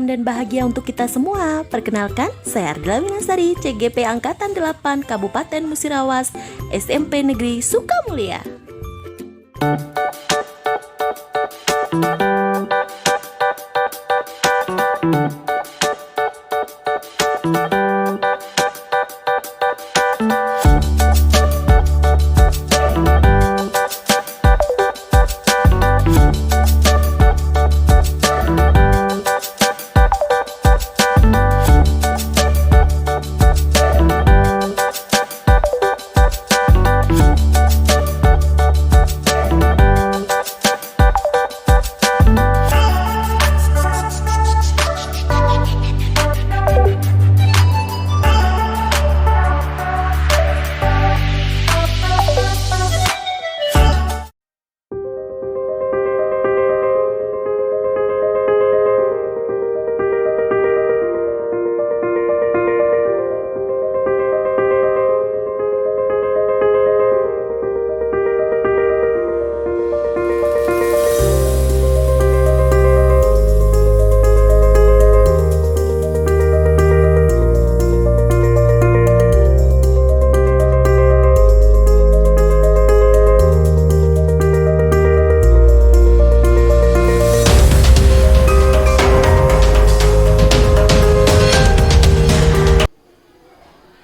aman dan bahagia untuk kita semua. Perkenalkan, saya Ardila Winasari, CGP Angkatan 8 Kabupaten Musirawas, SMP Negeri Sukamulya.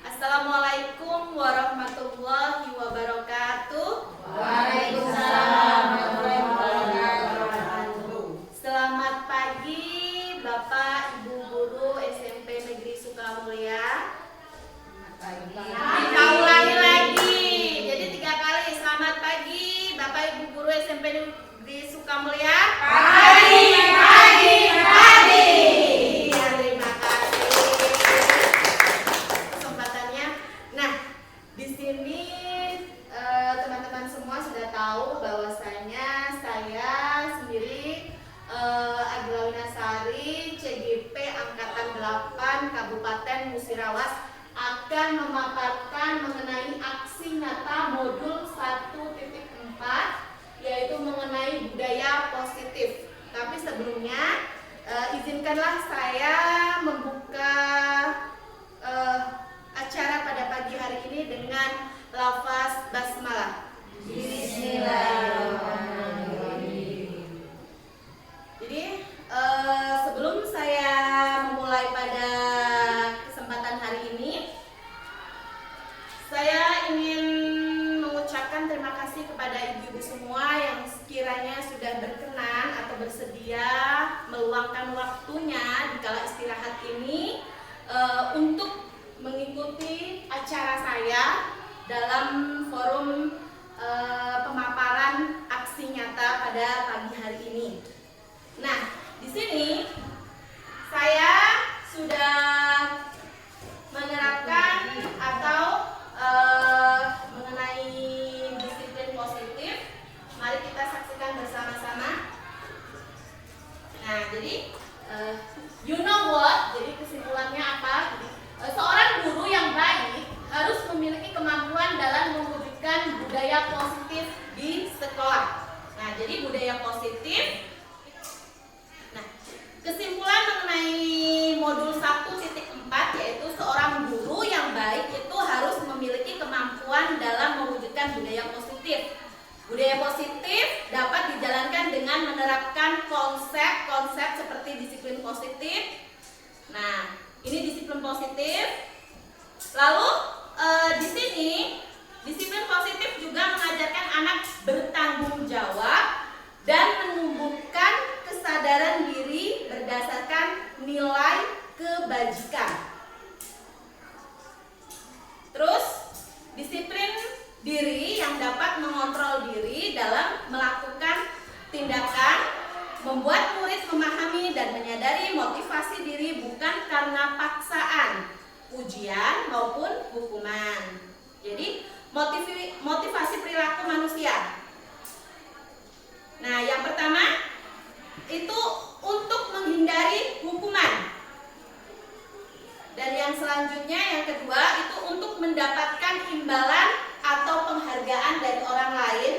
Assalamualaikum warahmatullahi wabarakatuh. Waalaikumsalam warahmatullahi wabarakatuh. Selamat pagi Bapak Ibu Guru SMP Negeri Sukamulya. Kita ulangi lagi. Jadi 3 kali. Selamat pagi Bapak Ibu Guru SMP Negeri Sukamulya. Pagi. Ya, terima kasih kesempatannya. Nah, di sini teman-teman semua sudah tahu bahwasanya saya sendiri Ardila Winasari, CGP Angkatan 8 Kabupaten Musirawas akan memaparkan mengenai aksi nyata modul 1.4 yaitu mengenai budaya positif. Tapi sebelumnya izinkanlah saya membuka acara pada pagi hari ini dengan lafaz basmalah. Bismillahirrahmanirrahim. Jadi sebelum saya memulai pada kesempatan hari ini, saya ingin mengucapkan terima kasih kepada ibu-ibu semua yang sekiranya sudah berkenan atau bersedia meluangkan waktunya di kala istirahat ini untuk mengikuti acara saya dalam forum pemaparan aksi nyata pada pagi hari ini. Nah, di sini saya sudah menerapkan atau mengenai disiplin positif. Mari kita saksikan bersama-sama. Nah, jadi you know what? Jadi kesimpulannya apa? Seorang guru yang baik harus memiliki kemampuan dalam mewujudkan budaya positif di sekolah. Nah, jadi budaya positif. Nah, kesimpulan mengenai modul 1.4 yaitu seorang guru yang baik itu harus memiliki kemampuan dalam mewujudkan budaya positif. Budaya positif dapat dijalankan dengan menerapkan konsep-konsep seperti disiplin positif. Nah, ini disiplin positif. Lalu di sini disiplin positif juga mengajarkan anak bertanggung jawab dan menumbuhkan kesadaran diri berdasarkan nilai kebajikan. Terus disiplin diri yang dapat mengontrol diri dalam melakukan tindakan, membuat murid memahami dan menyadari motivasi diri bukan karena paksaan, ujian maupun hukuman. Jadi motivasi perilaku manusia. Nah, yang pertama itu untuk menghindari hukuman. Dan yang selanjutnya yang kedua itu untuk mendapatkan imbalan atau penghargaan dari orang lain.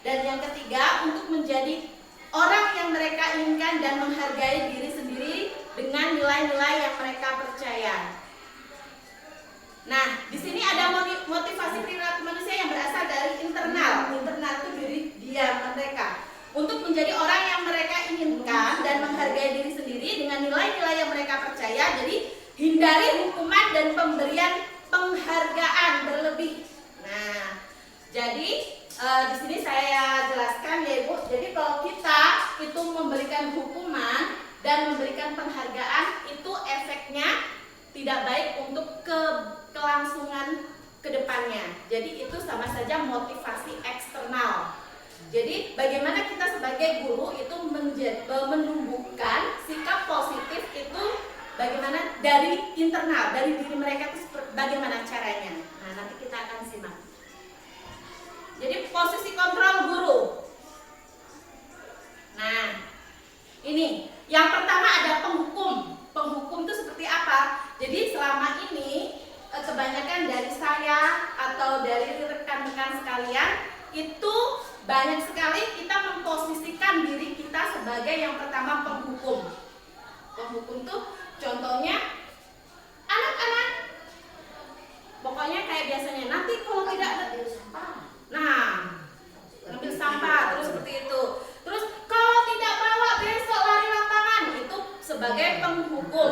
Dan yang ketiga untuk menjadi orang yang mereka inginkan dan menghargai diri sendiri dengan nilai-nilai yang mereka percaya. Nah, di sini ada motivasi perilaku manusia yang berasal dari internal. Internal itu diri dia mereka. Untuk menjadi orang yang mereka inginkan dan menghargai diri sendiri dengan nilai-nilai yang mereka percaya. Jadi, hindari hukuman dan pemberian penghargaan berlebih. Nah, jadi di sini saya jelaskan ya Ibu. Jadi kalau kita itu memberikan hukuman dan memberikan penghargaan, itu efeknya tidak baik untuk kelangsungan kedepannya. Jadi itu sama saja motivasi eksternal. Jadi bagaimana kita sebagai guru itu menumbuhkan sikap positif itu bagaimana dari internal, dari diri mereka itu bagaimana caranya. Nah, nanti kita akan simak. Jadi posisi kontrol guru. Nah, ini yang pertama ada penghukum. Penghukum itu seperti apa? Jadi selama ini kebanyakan dari saya atau dari rekan-rekan sekalian itu banyak sekali kita memposisikan diri kita sebagai yang pertama penghukum. Penghukum itu contohnya anak-anak, pokoknya kayak biasanya nanti kalau tidak ada ngambil sampah terus seperti itu. Terus kalau tidak bawa besok lari lapangan, itu sebagai penghukum.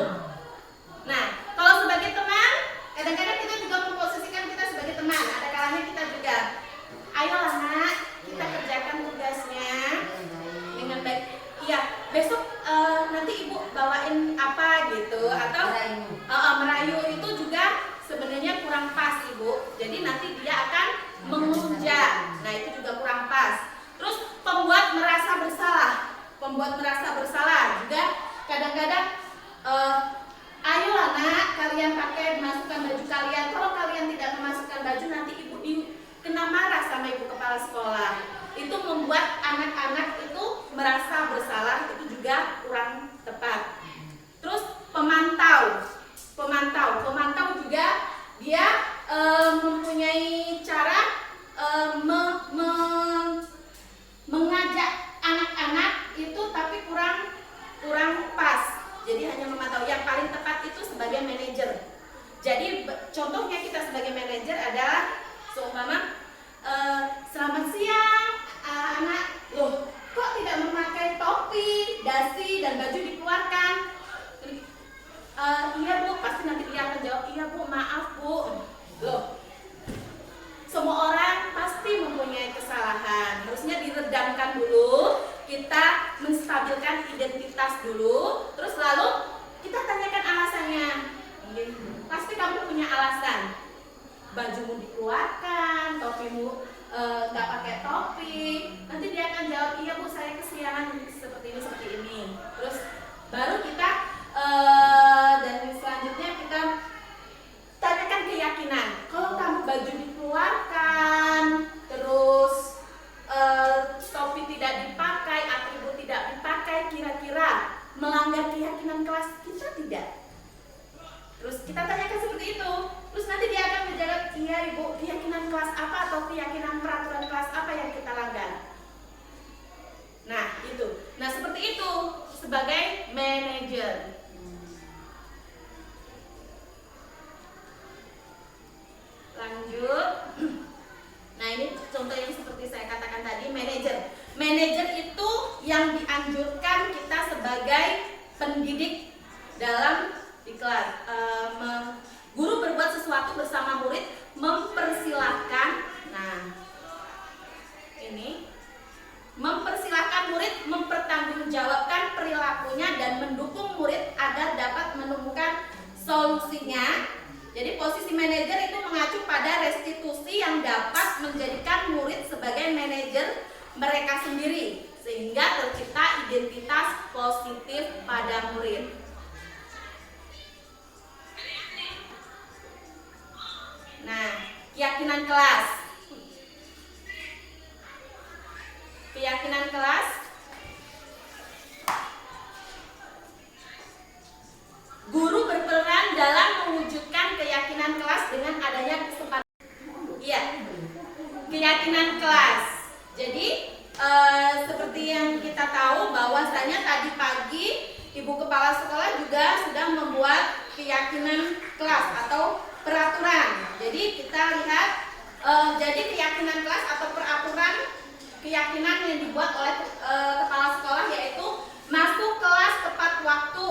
Nah, kalau sebagai teman, kadang-kadang kita juga memposisikan kita sebagai teman. Ada kalanya kita juga, ayolah nak, kita kerjakan tugasnya dengan baik. Iya, besok nanti ibu bawain apa gitu, atau merayu itu juga sebenarnya kurang pas ibu. Jadi nanti dia akan mengunjak. Nah, itu juga kurang pas. Terus pembuat merasa bersalah. Pembuat merasa bersalah juga kadang-kadang ayolah nak, kalian pakai masukkan baju kalian. Kalau kalian tidak memasukkan baju, nanti ibu kena marah sama ibu kepala sekolah. Itu membuat anak-anak itu merasa bersalah, itu juga kurang tepat. Terus pemantau juga dia mempunyai cara mengajak anak-anak itu tapi kurang pas. Jadi hanya memantau. Yang paling tepat itu sebagai manajer. Jadi contohnya kita sebagai manajer adalah seumpama selamat siang anak, loh kok tidak memakai topi, dasi dan baju dikeluarkan? Iya bu, pasti nanti dia akan jawab iya bu, maaf bu. Loh, semua orang pasti mempunyai kesalahan. Harusnya diredamkan dulu, kita menstabilkan identitas dulu, terus lalu kita tanyakan alasannya. Pasti kamu punya alasan. Bajumu dikeluarkan, topimu nggak pakai topi. Nanti dia akan jawab iya bu, saya kesiangan seperti ini. Terus baru kita dan selanjutnya kita tanyakan keyakinan. Kalau kamu baju dikeluarkan, terus topi tidak dipakai, atribut tidak dipakai, kira-kira melanggar keyakinan kelas kita tidak? Terus kita tanyakan seperti itu. Terus nanti dia akan menjawab, iya ibu, keyakinan kelas apa atau keyakinan peraturan kelas apa yang kita langgar? Nah itu. Nah seperti itu sebagai manajer. Lanjut. Nah ini contoh yang seperti saya katakan tadi, manajer. Manajer itu yang dianjurkan kita sebagai pendidik dalam di kelas. Guru berbuat sesuatu bersama murid, mempersilahkan. Nah ini mempersilahkan murid mempertanggungjawabkan perilakunya dan mendukung murid agar dapat menemukan solusinya. Jadi posisi manajer itu mengacu pada restitusi yang dapat menjadikan murid sebagai manajer mereka sendiri sehingga tercipta identitas positif pada murid. Nah, keyakinan kelas. Keyakinan kelas. Guru berperan dalam mewujudkan keyakinan kelas dengan adanya kesempatan. Iya, keyakinan kelas. Jadi seperti yang kita tahu bahwasanya tadi pagi Ibu kepala sekolah juga sudah membuat keyakinan kelas atau peraturan. Jadi kita lihat, jadi keyakinan kelas atau peraturan keyakinan yang dibuat oleh kepala sekolah yaitu masuk kelas tepat waktu,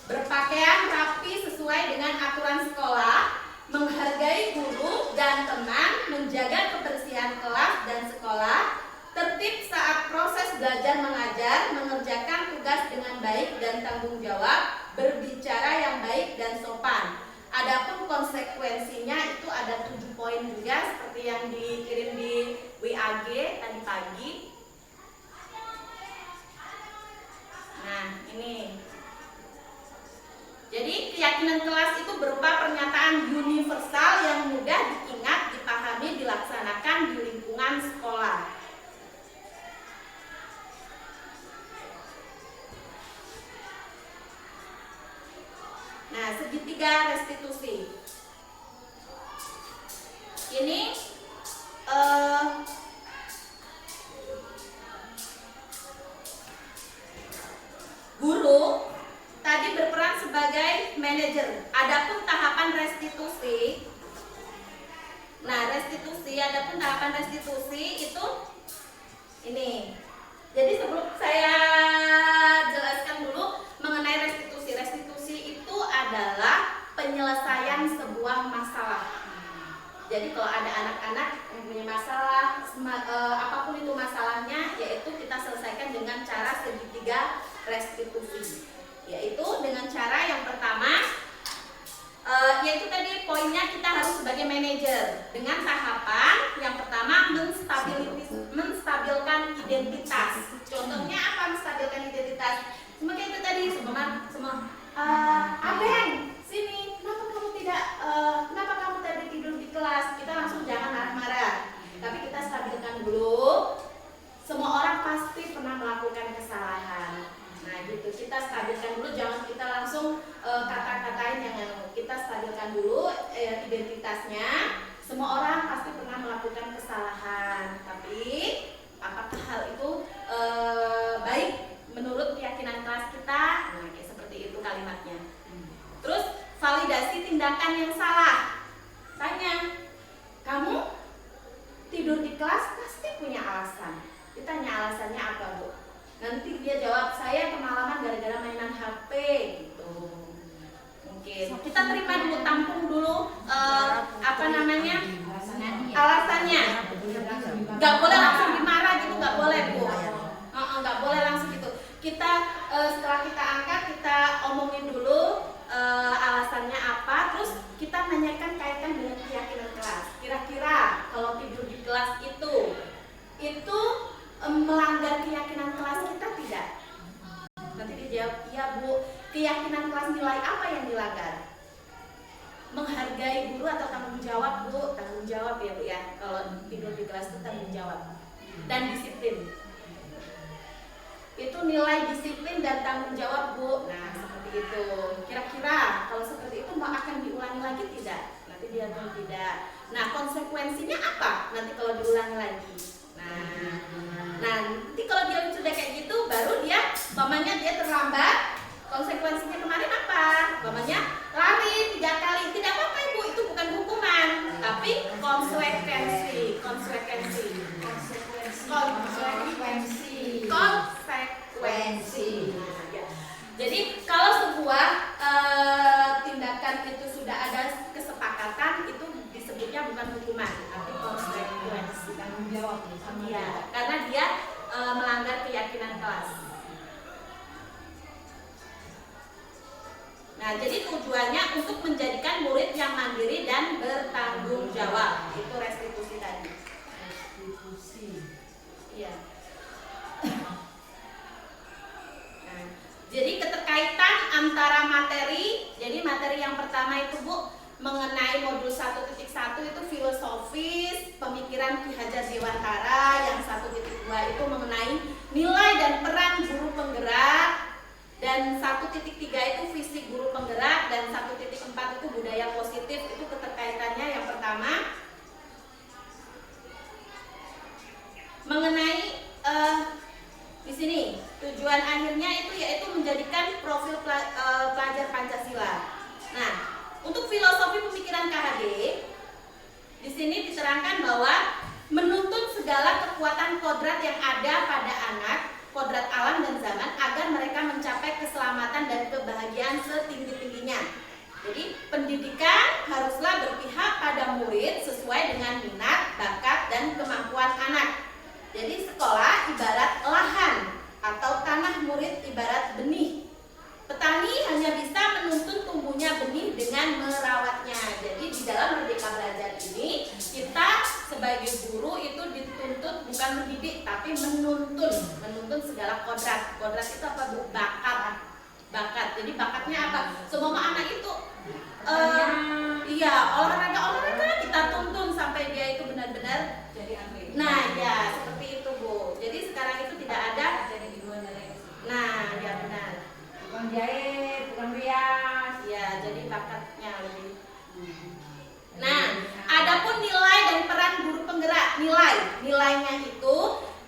berpakaian rapi sesuai dengan aturan sekolah, menghargai guru dan teman, menjaga kebersihan kelas dan sekolah, tertib saat proses belajar mengajar, mengerjakan tugas dengan baik dan tanggung jawab, berbicara yang baik dan sopan. Adapun konsekuensinya itu ada 7 poin juga seperti yang dikirim di WAG tadi pagi. Nah, ini. Jadi keyakinan kelas itu berupa pernyataan universal yang mudah diingat, dipahami, dilaksanakan di lingkungan sekolah. Nah, segitiga restitusi. Ini guru tadi berperan sebagai manajer. Adapun tahapan restitusi. Nah, adapun tahapan restitusi itu ini. Jadi sebelum saya jelaskan dulu mengenai restitusi. Restitusi itu adalah penyelesaian sebuah masalah. Jadi kalau ada anak-anak yang punya masalah, apapun itu masalahnya, yaitu kita selesaikan dengan cara segitiga restitusi. Yaitu dengan cara yang pertama, yaitu tadi poinnya kita harus sebagai manajer dengan tahapan yang pertama menstabilkan identitas. Contohnya apa menstabilkan identitas? Seperti itu tadi, Abeng, sini, kenapa kamu tadi tidur di kelas? Kita langsung jangan marah-marah, tapi kita stabilkan dulu. Semua orang pasti pernah melakukan kesalahan. Nah gitu, kita stabilkan dulu, jangan kita langsung kata-katain, jangan. Kita stabilkan dulu identitasnya. Semua orang pasti pernah melakukan kesalahan, tapi apakah hal itu baik menurut keyakinan kelas kita? Nah kayak seperti itu kalimatnya. Terus validasi tindakan yang salah. Tanya, kamu tidur di kelas pasti punya alasan. Ditanya alasannya apa, Bu? Nanti dia jawab, saya kemalaman gara-gara mainan HP gitu. Mungkin kita terima dulu, tampung dulu alasannya. Gak boleh langsung dimarah gitu, gak boleh, Bu. Gak boleh langsung gitu. Kita setelah kita angkat, kita omongin dulu alasannya apa, terus kita nanyakan kaitan dengan keyakinan kelas. Kira-kira kalau tidur di kelas itu melanggar keyakinan kelas kita tidak? Nanti dijawab, iya Bu, keyakinan kelas nilai apa yang dilanggar? Menghargai guru atau tanggung jawab, Bu? Tanggung jawab ya Bu ya, kalau tidur di kelas itu tanggung jawab. Dan disiplin. Itu nilai disiplin dan tanggung jawab, Bu. Nah seperti itu. Kira-kira kalau seperti itu mau akan diulangi lagi tidak? Nanti dia bilang tidak. Nah konsekuensinya apa nanti kalau diulangi lagi? Nah nanti kalau dia sudah kayak gitu, baru dia, umpamanya dia terlambat, konsekuensinya kemarin apa? Umpamanya lari 3 kali, tidak apa-apa Ibu, itu bukan hukuman, tapi konsekuensi. Nah, ya. Jadi kalau sebuah tindakan itu sudah ada kesepakatan, itu disebutnya bukan hukuman, tapi konsekuensi. Tanggung jawab Ya, karena dia melanggar keyakinan kelas. Nah, jadi tujuannya untuk menjadikan murid yang mandiri dan bertanggung jawab. Itu restitusi tadi. Iya. Nah, jadi keterkaitan antara materi. Jadi materi yang pertama itu Bu mengenai modul 1.1 itu filosofis, pemikiran Ki Hajar Dewantara. Yang 1.2 itu mengenai nilai dan peran guru penggerak. Dan 1.3 itu fisik guru penggerak, dan 1.4 itu budaya positif. Itu keterkaitannya yang pertama mengenai di sini tujuan akhirnya itu yaitu menjadikan profil pelajar Pancasila. Nah, untuk filosofi pemikiran KHD di sini diterangkan bahwa menuntun segala kekuatan kodrat yang ada pada anak, kodrat alam dan zaman agar mereka mencapai keselamatan dan kebahagiaan setinggi-tingginya. Jadi pendidikan haruslah berpihak pada murid sesuai dengan minat, bakat, dan kemampuan anak. Jadi sekolah ibarat lahan atau tanah, murid ibarat benih. Petani hanya bisa menuntun tumbuhnya benih dengan merawatnya. Jadi di dalam Merdeka Belajar ini kita sebagai guru itu dituntut bukan mendidik tapi menuntun segala kodrat. Kodrat itu apa, Bu? Bakat. Jadi bakatnya apa? Semua anak itu olahraga kita tuntun sampai dia itu benar-benar Jadi atlet. nah ya seperti itu, Bu. Jadi sekarang itu tidak ada. Jadi di luar dari Nah ya benar. tukang jahit, tukang rias. Ya jadi bakatnya lebih. Nah, adapun nilai dan peran guru penggerak, nilainya itu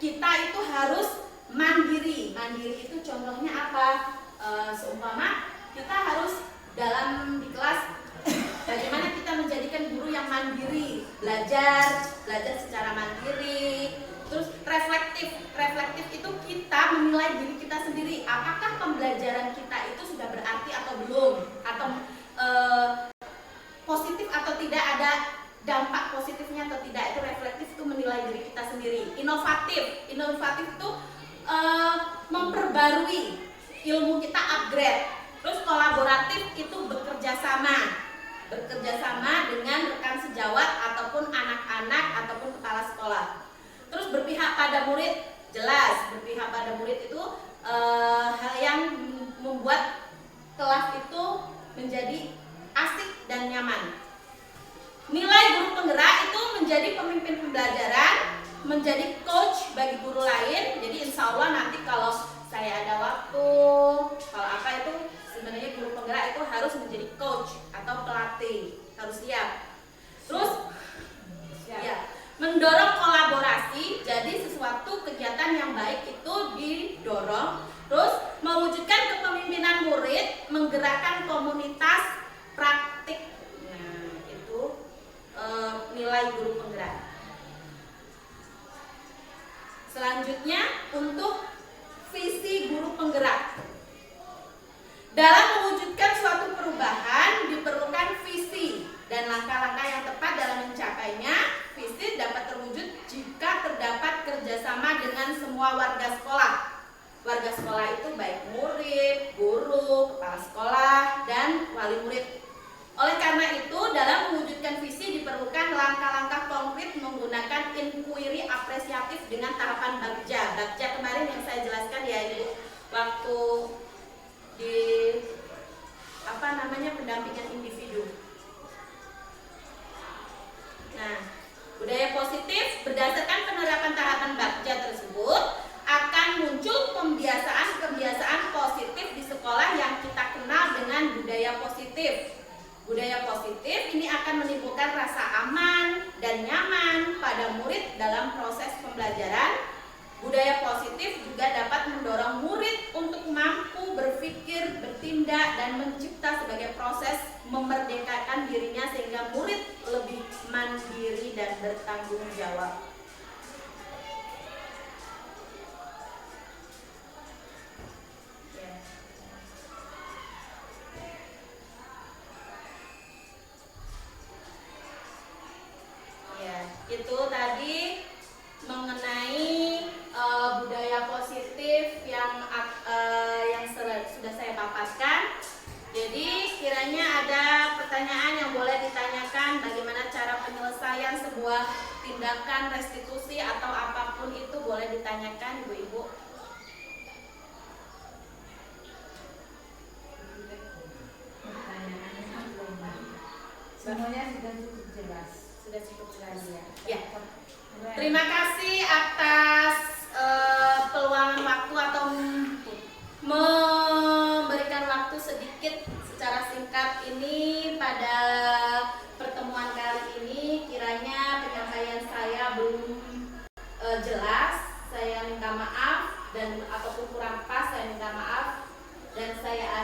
kita itu harus mandiri. Mandiri itu contohnya apa? Seumpama kita harus dalam di kelas bagaimana kita menjadikan guru yang mandiri, belajar secara mandiri. Terus reflektif itu kita menilai diri kita sendiri. Apakah pembelajaran kita itu sudah berarti atau belum? Atau positif atau tidak, ada dampak positifnya atau tidak, itu reflektif, itu menilai diri kita sendiri. Inovatif itu memperbarui ilmu kita, upgrade. Terus kolaboratif itu bekerja sama dengan rekan sejawat ataupun anak-anak ataupun kepala sekolah. Terus berpihak pada murid, jelas berpihak pada murid itu hal yang membuat kelas itu menjadi asik dan nyaman. Nilai guru penggerak itu menjadi pemimpin pembelajaran, menjadi coach bagi guru lain. Jadi insya Allah nanti kalau saya ada waktu, kalau apa itu sebenarnya guru penggerak itu harus menjadi coach atau pelatih, harus siap. Terus ya, mendorong kolaborasi, jadi sesuatu kegiatan yang baik itu didorong. Terus mewujudkan kepemimpinan murid, menggerakkan komunitas praktik. Nah, itu nilai guru penggerak. Selanjutnya untuk visi guru penggerak. Dalam mewujudkan suatu perubahan diperlukan visi dan langkah-langkah yang tepat dalam mencapainya. Visi dapat terwujud jika terdapat kerjasama dengan semua warga sekolah. Warga sekolah itu baik murid, guru, kepala sekolah, dan wali murid. Oleh karena itu, dalam mewujudkan visi diperlukan langkah-langkah konkret menggunakan inquiry apresiatif dengan tahapan Bagja. Bagja kemarin yang saya jelaskan ya Ibu, waktu di pendampingan individu. Nah, budaya positif berdasarkan penerapan tahapan Bagja tersebut akan muncul kebiasaan positif di sekolah yang kita kenal dengan budaya positif. Budaya positif ini akan menimbulkan rasa aman dan nyaman pada murid dalam proses pembelajaran. Budaya positif juga dapat mendorong murid untuk mampu berpikir, bertindak, dan mencipta sebagai proses memerdekakan dirinya sehingga murid lebih mandiri dan bertanggung jawab. Itu tadi mengenai budaya positif yang sudah saya paparkan. Jadi kiranya ada pertanyaan yang boleh ditanyakan, bagaimana cara penyelesaian sebuah tindakan restitusi atau apapun itu boleh ditanyakan Ibu-ibu. Semuanya sudah cukup jelas. Sudah cukup jelas ya. Ya. Terima kasih atas peluangan waktu atau memberikan waktu sedikit secara singkat ini pada pertemuan kali ini. Kiranya penyampaian saya belum jelas, saya minta maaf, dan ataupun kurang pas saya minta maaf, dan saya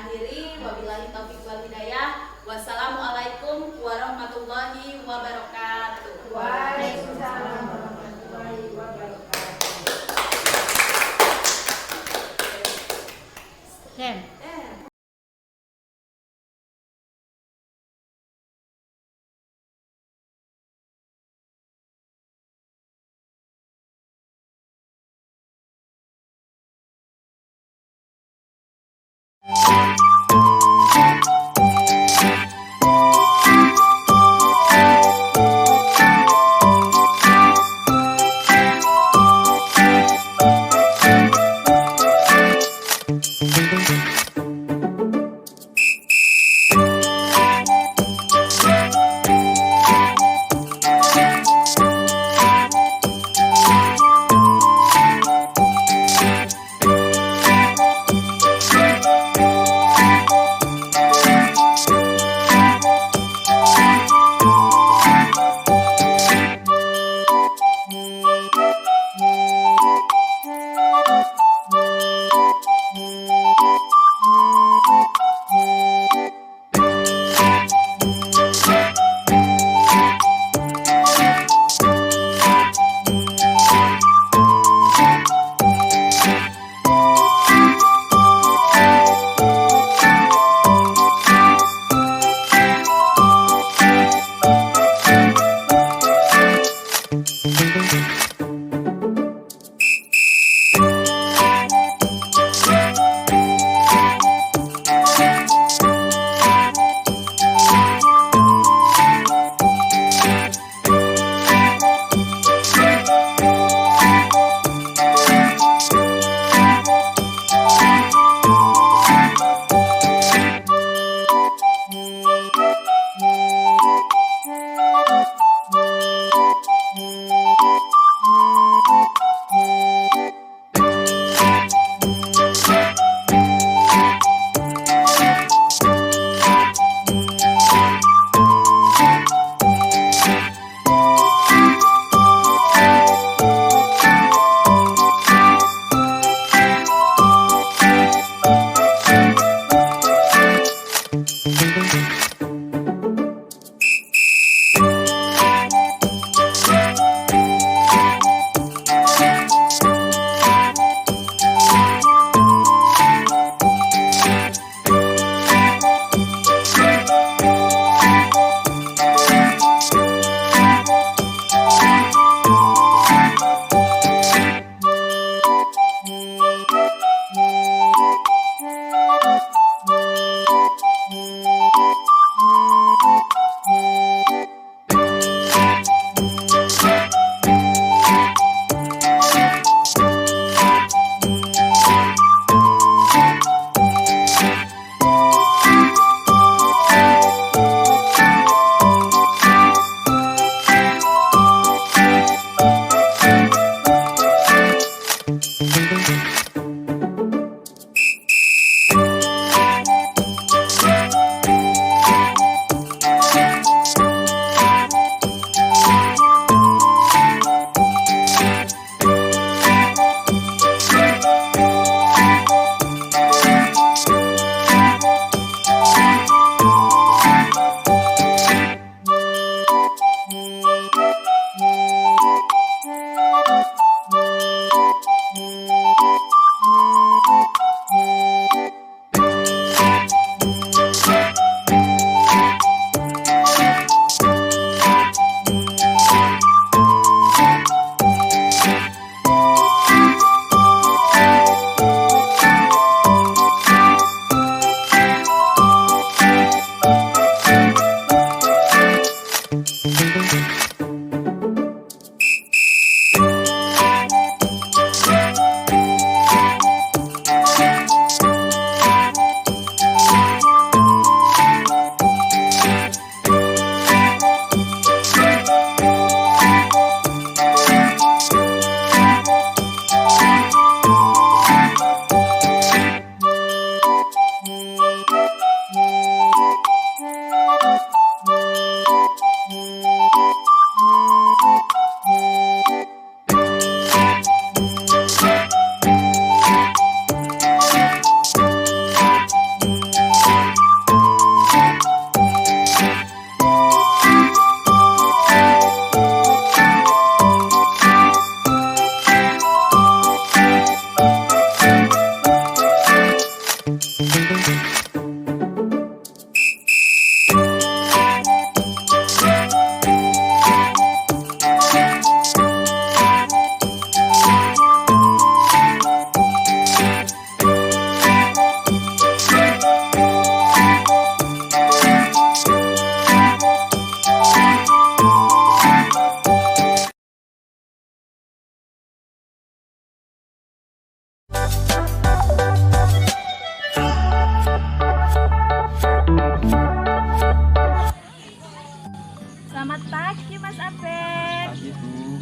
Selamat pagi Mas Apeng. Pagi Bu.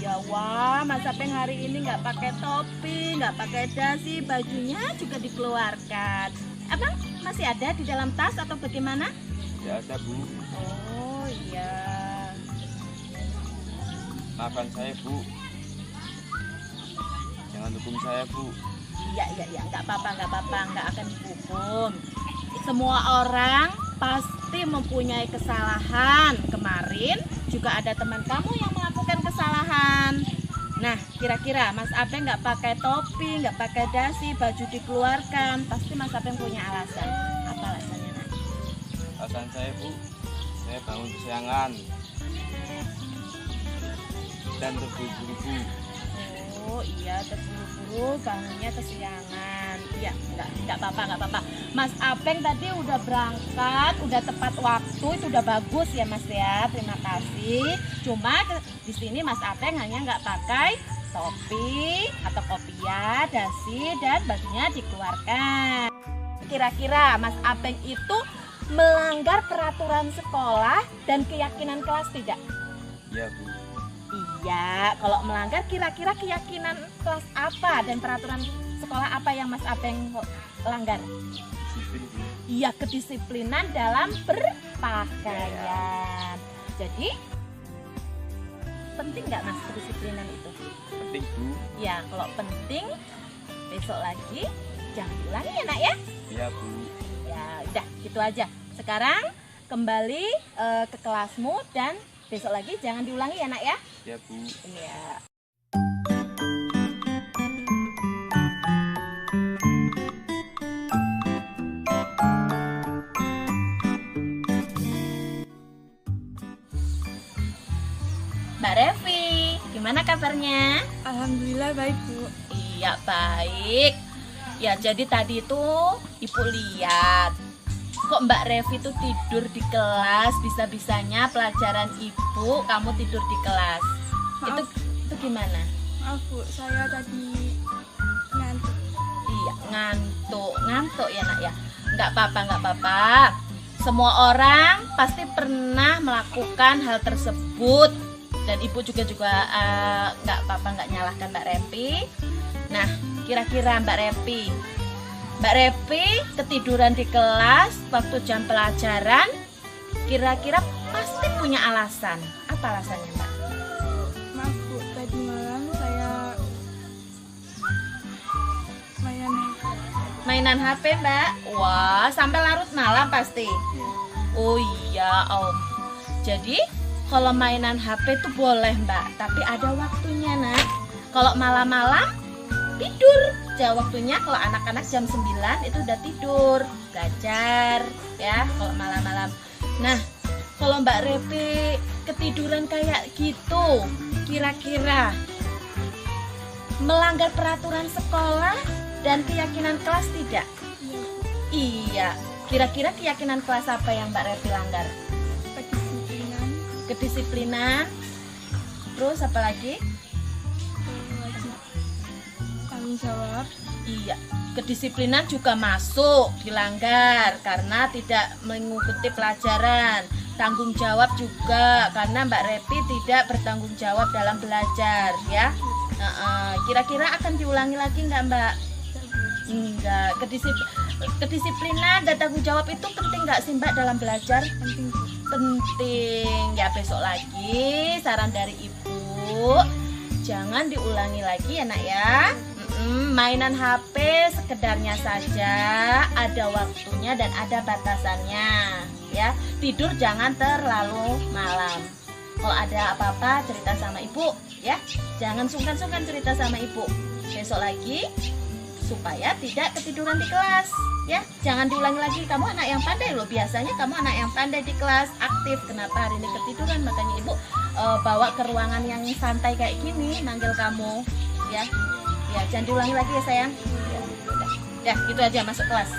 Ya wah, Mas Apeng hari ini nggak pakai topi, nggak pakai dasi, bajunya juga dikeluarkan. Abang masih ada di dalam tas atau bagaimana? Ya ada Bu. Oh iya. Maafkan saya Bu. Jangan hukum saya Bu. Iya, nggak apa-apa, nggak akan dihukum. Semua orang pasti mempunyai kesalahan. Kemarin juga ada teman kamu yang melakukan kesalahan. Nah, kira-kira Mas Apeng nggak pakai topi, nggak pakai dasi, baju dikeluarkan, pasti Mas Apeng punya alasan. Apa alasannya, Nak? Alasan saya Bu, saya bangun kesiangan. dan terburu-buru. Oh iya, terburu-buru, bangunnya kesiangan. Iya, enggak apa-apa. Mas Apeng tadi udah berangkat, udah tepat waktu, itu udah bagus ya Mas ya. Terima kasih. Cuma di sini Mas Apeng hanya nggak pakai topi atau kopiah, dasi, dan bajunya dikeluarkan. Kira-kira Mas Apeng itu melanggar peraturan sekolah dan keyakinan kelas tidak? Iya Bu. Iya, kalau melanggar kira-kira keyakinan kelas apa dan peraturan sekolah apa yang Mas Apeng langgar? Disiplin Bu. Iya, kedisiplinan dalam berpakaian. Jadi penting nggak Mas kedisiplinan itu? Penting Bu. Ya, kalau penting besok lagi jangan diulangi ya Nak ya. Iya Bu. Ya, udah gitu aja. Sekarang kembali ke kelasmu dan besok lagi jangan diulangi ya Nak ya. Iya Bu. Iya. Mbak Revi, gimana kabarnya? Alhamdulillah baik Bu. Iya baik. Ya jadi tadi tuh Ibu lihat kok Mbak Revi tuh tidur di kelas, bisa-bisanya pelajaran Ibu kamu tidur di kelas. Maaf. Itu gimana? Maaf Bu, saya tadi ngantuk. Iya ngantuk ya Nak ya. Nggak apa-apa. Semua orang pasti pernah melakukan hal tersebut. Dan Ibu juga nggak apa-apa, nggak nyalahkan Mbak Revi. Nah, kira-kira Mbak Revi ketiduran di kelas waktu jam pelajaran, kira-kira pasti punya alasan. Apa alasannya Mbak? Maaf Bu, tadi malam saya Mainan HP Mbak? Wah, sampai larut malam pasti. Oh iya Om. Jadi kalau mainan HP itu boleh Mbak, tapi ada waktunya Nak. Kalau malam-malam tidur, waktunya kalau anak-anak jam 9 itu udah tidur, belajar ya kalau malam-malam. Nah, kalau Mbak Revi ketiduran kayak gitu, kira-kira melanggar peraturan sekolah dan keyakinan kelas tidak? Iya, kira-kira keyakinan kelas apa yang Mbak Revi langgar? Kedisiplinan, terus apa lagi? wajib tanggung jawab. Iya, kedisiplinan juga masuk dilanggar karena tidak mengikuti pelajaran. Tanggung jawab juga karena Mbak Revi tidak bertanggung jawab dalam belajar ya. Kira-kira akan diulangi lagi nggak Mbak? Enggak. Kedisiplinan dan tanggung jawab itu penting nggak sih Mbak dalam belajar? Penting Bu. Penting ya. Besok lagi saran dari Ibu jangan diulangi lagi ya Nak ya. Mainan HP sekedarnya saja, ada waktunya dan ada batasannya ya. Tidur jangan terlalu malam. Kalau ada apa-apa cerita sama Ibu ya. Jangan sungkan-sungkan cerita sama Ibu. Besok lagi supaya tidak ketiduran di kelas ya. Jangan diulangi lagi. Kamu anak yang pandai loh, biasanya kamu anak yang pandai di kelas, aktif. Kenapa hari ini ketiduran? Makanya Ibu bawa ke ruangan yang santai kayak gini, manggil kamu ya. Ya jangan diulangi lagi ya sayang. Ya gitu aja, masuk kelas.